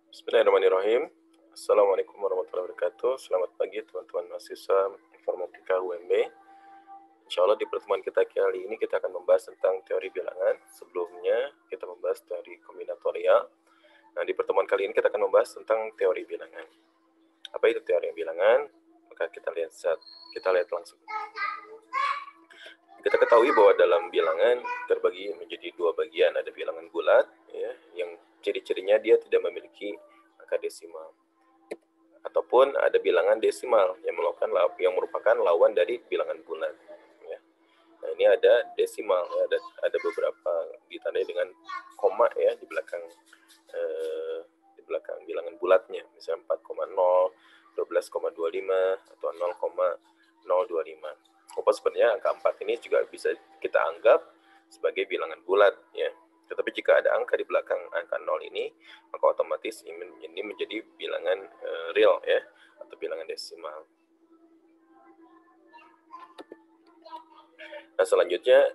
Bismillahirrahmanirrahim. Assalamualaikum warahmatullahi wabarakatuh. Selamat pagi teman-teman mahasiswa informatika UMB. Insya Allah di pertemuan kita kali ini kita akan membahas tentang teori bilangan. Sebelumnya kita membahas teori kombinatorial. Nah, di pertemuan kali ini kita akan membahas tentang teori bilangan. Apa itu teori bilangan? Maka kita lihat langsung. Kita ketahui bahwa dalam bilangan terbagi menjadi dua bagian. Ada bilangan bulat, ya, yang ciri-cirinya dia tidak memiliki angka desimal. Ataupun ada bilangan desimal yang merupakan lawan dari bilangan bulat. Ya. Nah, ini ada desimal, ya, ada beberapa ditandai dengan koma ya di belakang bilangan bulatnya, misalnya 4,0, 12,25 atau 0,025. Sebenarnya angka 4 ini juga bisa kita anggap sebagai bilangan bulat ya. Tetapi jika ada angka di belakang angka 0 ini, maka otomatis ini menjadi bilangan real ya, atau bilangan desimal. Nah, selanjutnya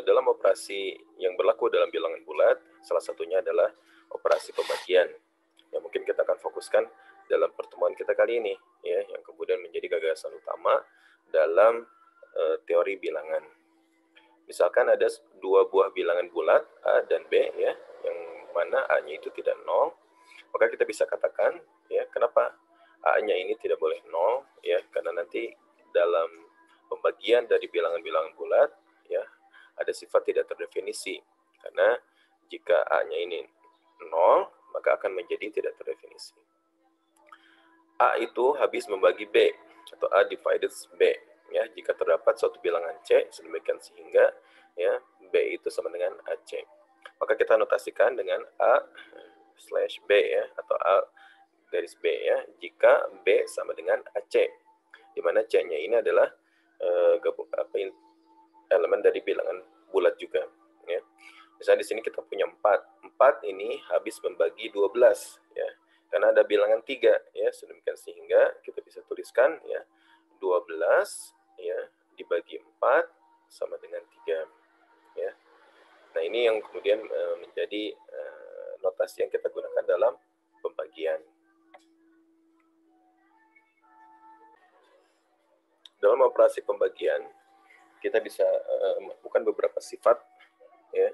dalam operasi yang berlaku dalam bilangan bulat, salah satunya adalah operasi pembagian. Yang mungkin kita akan fokuskan dalam pertemuan kita kali ini ya, yang kemudian menjadi gagasan utama dalam teori bilangan. Misalkan ada dua buah bilangan bulat A dan B ya, yang mana A-nya itu tidak 0, maka kita bisa katakan ya, kenapa A-nya ini tidak boleh 0 ya, karena nanti dalam pembagian dari bilangan-bilangan bulat ya, ada sifat tidak terdefinisi. Karena jika A-nya ini 0, maka akan menjadi tidak terdefinisi. A itu habis membagi B atau A divided B ya, jika terdapat suatu bilangan C sedemikian sehingga ya B itu sama dengan AC. Maka kita notasikan dengan A slash B ya, atau A garis B ya, jika B sama dengan AC, di mana C-nya ini adalah elemen dari bilangan bulat juga ya. Misalnya di sini kita punya 4. 4 ini habis membagi 12 ya. Karena ada bilangan 3 ya, sedemikian sehingga kita bisa tuliskan ya 12 ya dibagi 4 sama dengan 3 ya. Nah, ini yang kemudian menjadi notasi yang kita gunakan dalam pembagian. Dalam operasi pembagian kita bisa melakukan beberapa sifat ya,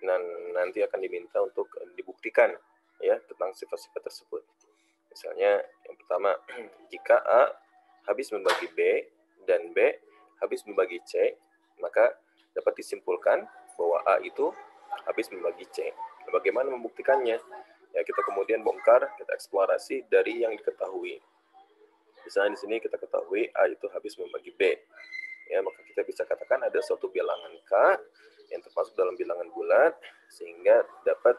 dan nanti akan diminta untuk dibuktikan ya tentang sifat-sifat tersebut. Misalnya yang pertama, jika A habis membagi B dan B habis membagi C, maka dapat disimpulkan bahwa A itu habis membagi C. Bagaimana membuktikannya? Ya, kita kemudian bongkar, kita eksplorasi dari yang diketahui. Misalnya di sini kita ketahui A itu habis membagi B. Ya, maka kita bisa katakan ada suatu bilangan K yang termasuk dalam bilangan bulat sehingga dapat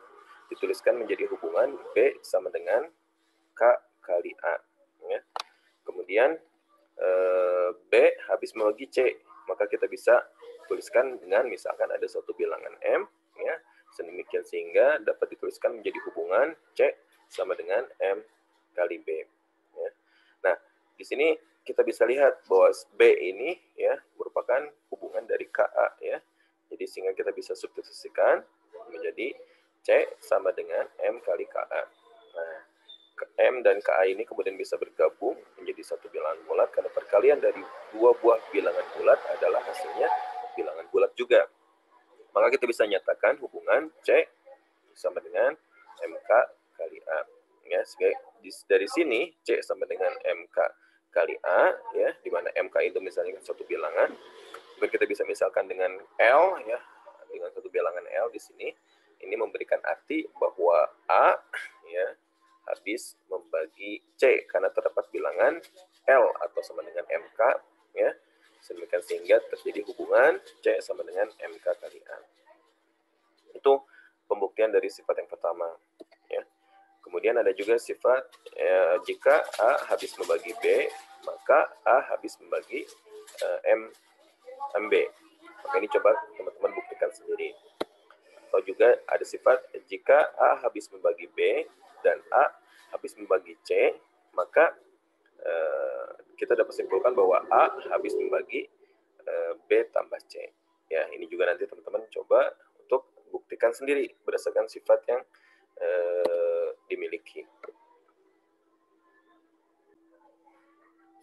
dituliskan menjadi hubungan B sama dengan K kali A ya. Kemudian B habis membagi C, maka kita bisa tuliskan dengan misalkan ada suatu bilangan M ya, sedemikian sehingga dapat dituliskan menjadi hubungan C sama dengan M kali B ya. Nah, di sini kita bisa lihat bahwa B ini ya merupakan hubungan dari KA ya. Jadi sehingga kita bisa substitusikan menjadi C sama dengan M kali KA. Nah, M dan KA ini kemudian bisa bergabung menjadi satu bilangan bulat karena perkalian dari dua buah bilangan bulat adalah hasilnya bilangan bulat juga. Maka kita bisa nyatakan hubungan C sama dengan MK kali A. Ya, dari sini C sama dengan MK kali A ya, di mana MK itu misalnya suatu bilangan. Kemudian kita bisa misalkan dengan L ya, dengan satu bilangan L di sini. Ini memberikan arti bahwa A ya habis membagi C karena terdapat bilangan L atau sama dengan MK ya. Sedemikian sehingga terjadi hubungan C sama dengan MK kali A. Itu pembuktian dari sifat yang pertama ya. Kemudian ada juga sifat jika A habis membagi B, maka A habis membagi MB. Maka ini coba teman-teman buktikan sendiri. Atau juga ada sifat jika A habis membagi B dan A habis membagi C, maka kita dapat simpulkan bahwa A habis membagi B tambah C. Ya, ini juga nanti teman-teman coba untuk buktikan sendiri berdasarkan sifat yang dimiliki.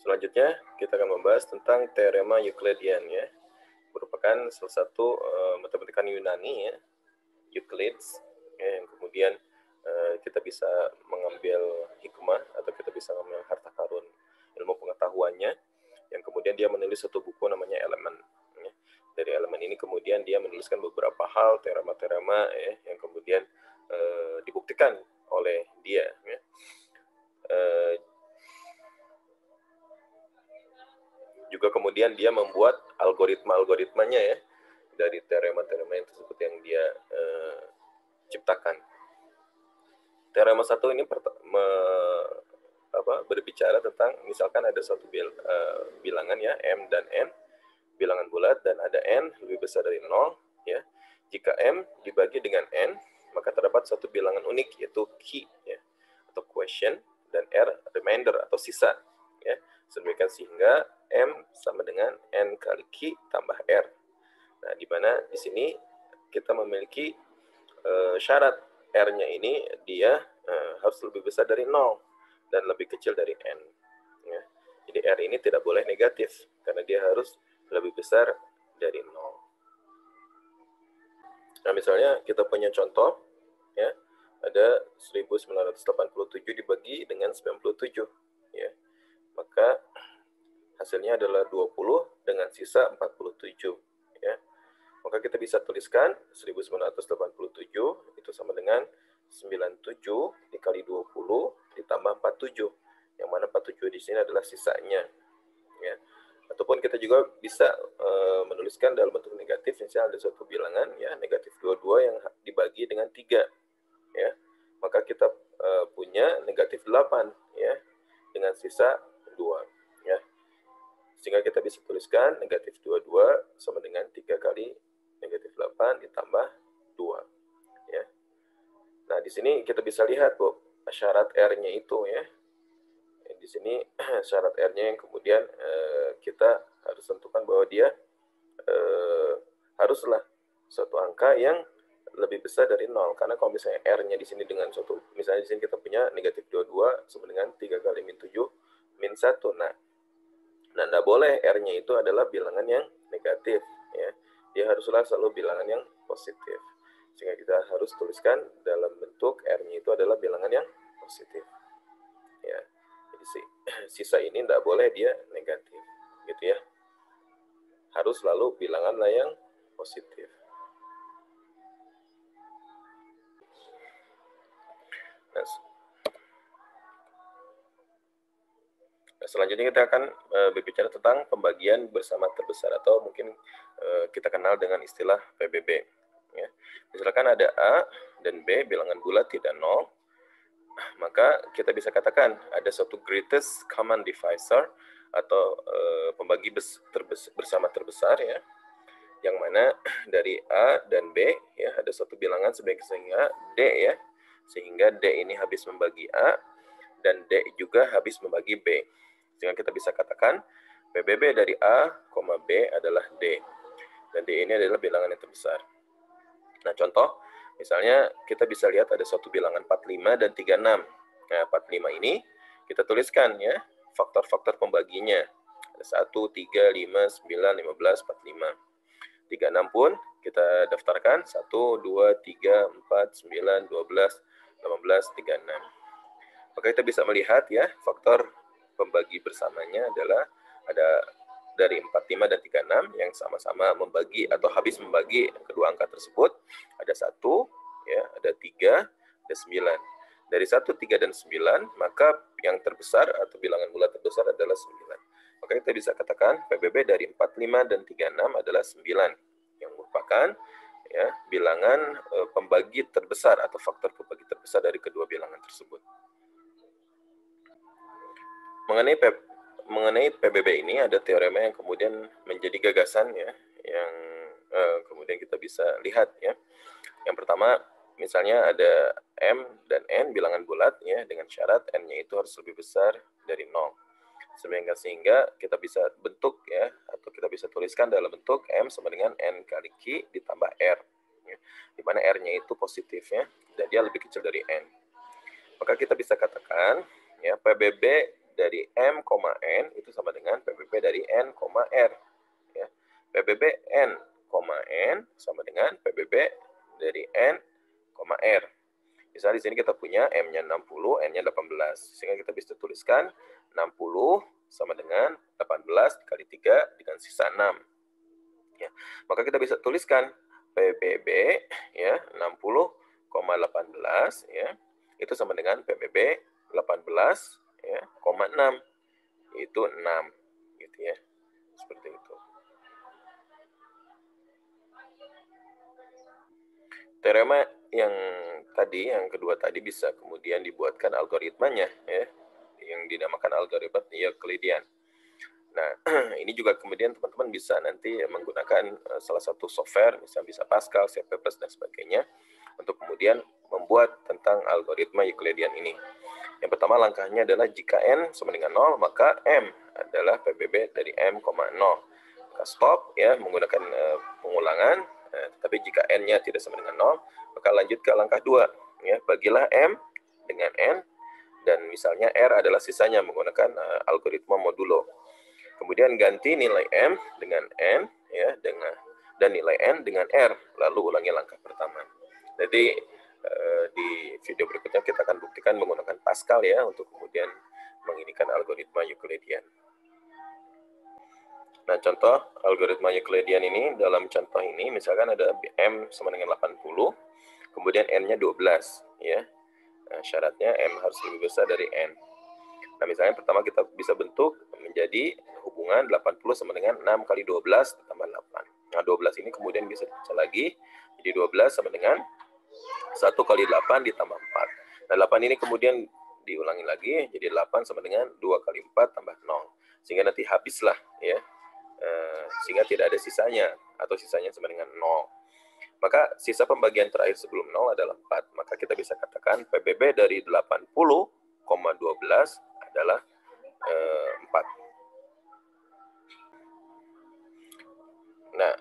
Selanjutnya kita akan membahas tentang teorema Euclidean ya, merupakan salah satu matematika Yunani ya, Euclides ya, yang kemudian kita bisa mengambil hikmah atau kita bisa mengambil harta karun ilmu pengetahuannya, yang kemudian dia menulis satu buku namanya Elemen. Ya. Dari Elemen ini kemudian dia menuliskan beberapa hal, teorema-teorema ya, yang kemudian dibuktikan oleh dia. Ya. Juga kemudian dia membuat algoritma-algoritmanya ya dari teorema-teorema yang tersebut yang dia ciptakan. Teorema 1 ini berbicara tentang misalkan ada suatu bilangan ya, M dan N, bilangan bulat, dan ada N lebih besar dari 0 ya. Jika M dibagi dengan N, maka terdapat satu bilangan unik yaitu Q ya, atau quotient, dan R remainder atau sisa ya. Sedemikian sehingga M sama dengan N kali Q tambah R. Nah, di mana di sini kita memiliki syarat R-nya ini dia harus lebih besar dari 0 dan lebih kecil dari N. Ya. Jadi R ini tidak boleh negatif karena dia harus lebih besar dari 0. Nah, misalnya kita punya contoh ya, ada 1987 dibagi dengan 97 ya. Maka hasilnya adalah 20 dengan sisa 47 ya. Maka kita bisa tuliskan 1987 itu sama dengan 97 dikali 20 ditambah 47, yang mana 47 di sini adalah sisanya ya. Ataupun kita juga bisa menuliskan dalam bentuk negatif, misalnya ada suatu bilangan ya, negatif 22 yang dibagi dengan 3 ya. Maka kita punya negatif 8 ya dengan sisa 2 ya. Sehingga kita bisa tuliskan negatif 22 sama dengan 3 kali negatif 8 ditambah 2 ya. Nah, di sini kita bisa lihat Bu, syarat R-nya itu ya. Di sini syarat R-nya yang kemudian kita harus tentukan bahwa dia haruslah suatu angka yang lebih besar dari 0. Karena kalau misalnya R-nya di sini dengan suatu, misalnya di sini kita punya negatif 22 sama dengan 3 kali min 7 min 1. Nah, tidak boleh R-nya itu adalah bilangan yang negatif ya. Dia haruslah selalu bilangan yang positif. Sehingga kita harus tuliskan dalam bentuk R-nya itu adalah bilangan yang positif. Ya. Jadi sisa ini tidak boleh dia negatif. Gitu ya. Harus selalu bilanganlah yang positif. Nah, selanjutnya kita akan berbicara tentang pembagian bersama terbesar atau mungkin kita kenal dengan istilah PBB. Ya. Misalkan ada A dan B bilangan bulat tidak 0, maka kita bisa katakan ada suatu greatest common divisor atau pembagi bersama terbesar ya, yang mana dari A dan B ya ada suatu bilangan sehingga D ya, sehingga D ini habis membagi A dan D juga habis membagi B. Sehingga kita bisa katakan PBB dari A, B adalah D. Dan D ini adalah bilangan yang terbesar. Nah, contoh, misalnya kita bisa lihat ada suatu bilangan 45 dan 36. Nah, 45 ini kita tuliskan ya, faktor-faktor pembaginya. Ada 1, 3, 5, 9, 15, 45. 36 pun kita daftarkan 1, 2, 3, 4, 9, 12, 18, 36. Maka kita bisa melihat ya, faktor pembagi bersamanya adalah ada dari 45 dan 36 yang sama-sama membagi atau habis membagi kedua angka tersebut. Ada 1, ya, ada 3, ada 9. Dari 1, 3, dan 9, maka yang terbesar atau bilangan bulat terbesar adalah 9. Maka kita bisa katakan PBB dari 45 dan 36 adalah 9, yang merupakan ya, bilangan pembagi terbesar atau faktor pembagi terbesar dari kedua bilangan tersebut. Mengenai PBB ini ada teorema yang kemudian menjadi gagasan ya, yang kemudian kita bisa lihat ya. Yang pertama, misalnya ada M dan N bilangan bulat ya, dengan syarat N-nya itu harus lebih besar dari 0. Sehingga kita bisa bentuk ya, atau kita bisa tuliskan dalam bentuk M sama dengan N kali Q ditambah R ya, di mana R-nya itu positif ya, dan dia lebih kecil dari N. Maka kita bisa katakan ya PBB dari M, N itu sama dengan PBB dari N, R. Ya. PBB N, N sama dengan PBB dari N, R. Misalnya di sini kita punya M-nya 60, N-nya 18. Sehingga kita bisa tuliskan 60 sama dengan 18 dikali 3 dengan sisa 6. Ya. Maka kita bisa tuliskan PBB ya 60,18 ya itu sama dengan PBB 18 ya, 6 itu 6 gitu ya. Seperti itu. Teorema yang kedua tadi bisa kemudian dibuatkan algoritmanya ya, yang dinamakan algoritma Euclidean. Nah, ini juga kemudian teman-teman bisa nanti menggunakan salah satu software, misalnya bisa Pascal, C++, dan sebagainya, untuk kemudian membuat tentang algoritma Euclidean ini. Yang pertama langkahnya adalah jika N sama dengan 0, maka M adalah PBB dari M, 0. Maka stop ya menggunakan pengulangan, tapi jika N-nya tidak sama dengan 0, maka lanjut ke langkah 2. Ya, bagilah M dengan N, dan misalnya R adalah sisanya menggunakan algoritma modulo. Kemudian ganti nilai M dengan N ya dan nilai N dengan R, lalu ulangi langkah pertama. Jadi di video berikutnya kita akan buktikan menggunakan Pascal ya untuk kemudian menginikan algoritma Euclidean. Nah, contoh algoritma Euclidean ini, dalam contoh ini misalkan ada M sama dengan 80, kemudian N-nya 12 ya. Nah, syaratnya M harus lebih besar dari N. Nah, misalnya pertama kita bisa bentuk menjadi hubungan 80 sama dengan 6 kali 12 tambah 8. Nah, 12 ini kemudian bisa dibaca lagi. Jadi 12 sama dengan 1 kali 8 ditambah 4. Nah, 8 ini kemudian diulangi lagi. Jadi 8 sama dengan 2 kali 4 tambah 0. Sehingga nanti habislah ya. Sehingga tidak ada sisanya. Atau sisanya sama dengan 0. Maka sisa pembagian terakhir sebelum 0 adalah 4. Maka kita bisa katakan PBB dari 80,12 adalah 4. Nah,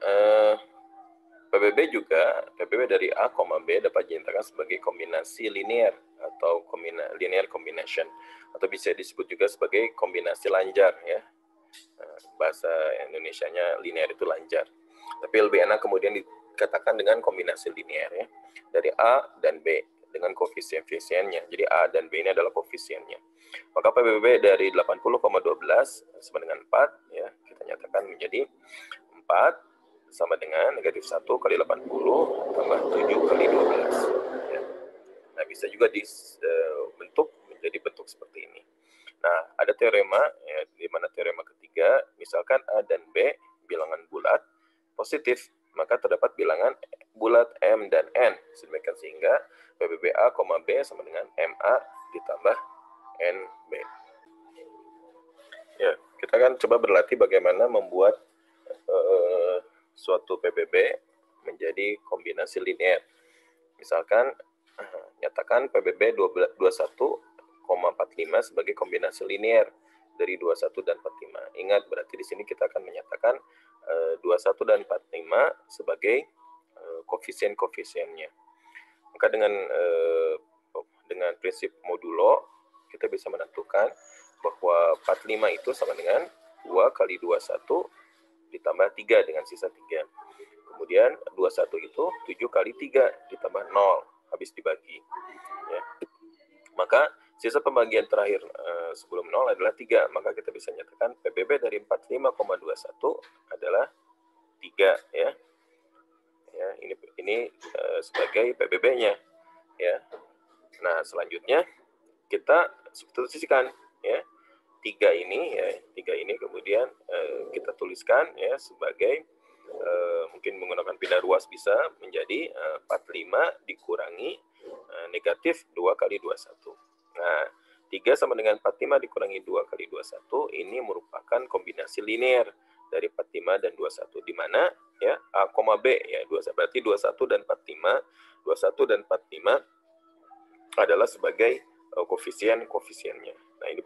PBB dari A, B dapat dinyatakan sebagai kombinasi linear atau linear combination, atau bisa disebut juga sebagai kombinasi lanjar ya. Bahasa Indonesianya linear itu lanjar. Tapi lebih enak kemudian dikatakan dengan kombinasi linear ya. Dari A dan B dengan koefisien-koefisiennya. Jadi A dan B ini adalah koefisiennya. Maka PBB dari 80,12 sama dengan 4 ya, kita nyatakan menjadi 4 sama dengan negatif 1 kali 80 tambah 7 kali 12 ya. Nah, bisa juga dibentuk menjadi bentuk seperti ini. Nah, ada teorema ya, di mana teorema ketiga, misalkan A dan B bilangan bulat positif, maka terdapat bilangan bulat M dan N, sedemikian sehingga PBB A, B sama dengan MA ditambah NB. Ya, kita akan coba berlatih bagaimana membuat suatu PBB menjadi kombinasi linear. Misalkan nyatakan PBB 21,45 sebagai kombinasi linear dari 21 dan 45. Ingat, berarti di sini kita akan menyatakan 21 dan 45 sebagai koefisien-koefisiennya. Maka dengan prinsip modulo kita bisa menentukan bahwa 45 itu sama dengan 2 kali 21 ditambah 3 dengan sisa 3. Kemudian 21 itu 7 kali 3 ditambah 0 habis dibagi. Ya. Maka sisa pembagian terakhir sebelum 0 adalah 3. Maka kita bisa nyatakan PBB dari 45,21 adalah 3 ya. Ya, ini sebagai PBB-nya ya. Nah, selanjutnya kita substitusikan ya. 3 ini kemudian kita tuliskan ya sebagai mungkin menggunakan pindah ruas bisa menjadi 45 dikurangi negatif 2 kali 21. Nah, 3 sama dengan 45 dikurangi 2 kali 21 ini merupakan kombinasi linear dari 45 dan 21, di mana ya A, B ya, berarti 21 dan 45. 21 dan 45 adalah sebagai koefisiennya. Nah, ini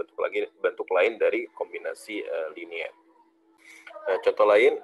bentuk lain dari kombinasi linear. Nah, contoh lain